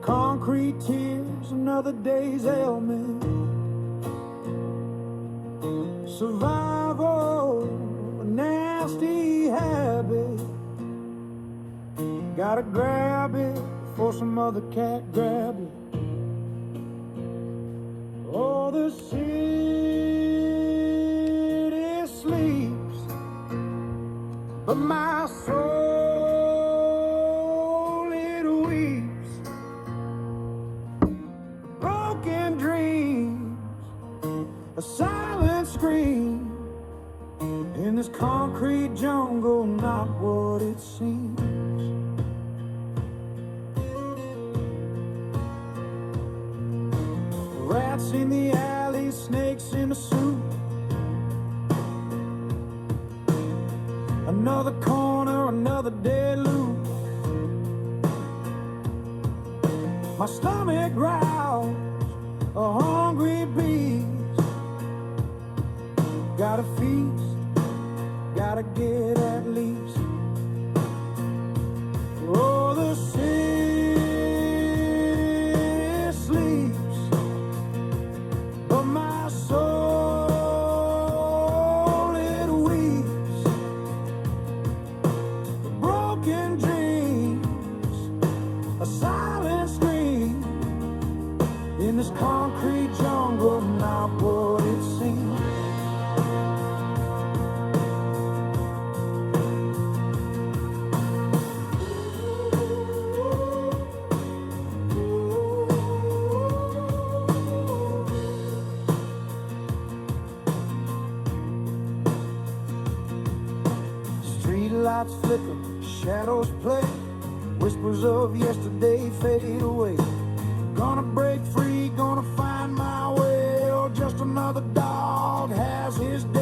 Concrete tears, another day's ailment. Survival, a nasty habit. Gotta grab it before some other cat grab it. Oh, the city sleeps, but my soul, it weeps. Broken dreams, a silent scream. In this concrete jungle, not what it seems. Rats in the alley, snakes in the soup. Another corner, another dead loop. My stomach growls, a hungry beast. Gotta feast, gotta get at least. Oh, the city sleeps, but my soul, it weeps. Broken dreams, a silent scream. In this concrete jungle, not what it seems. Lights flicker, shadows play, whispers of yesterday fade away. Gonna break free, gonna find my way, or just another dog has his day.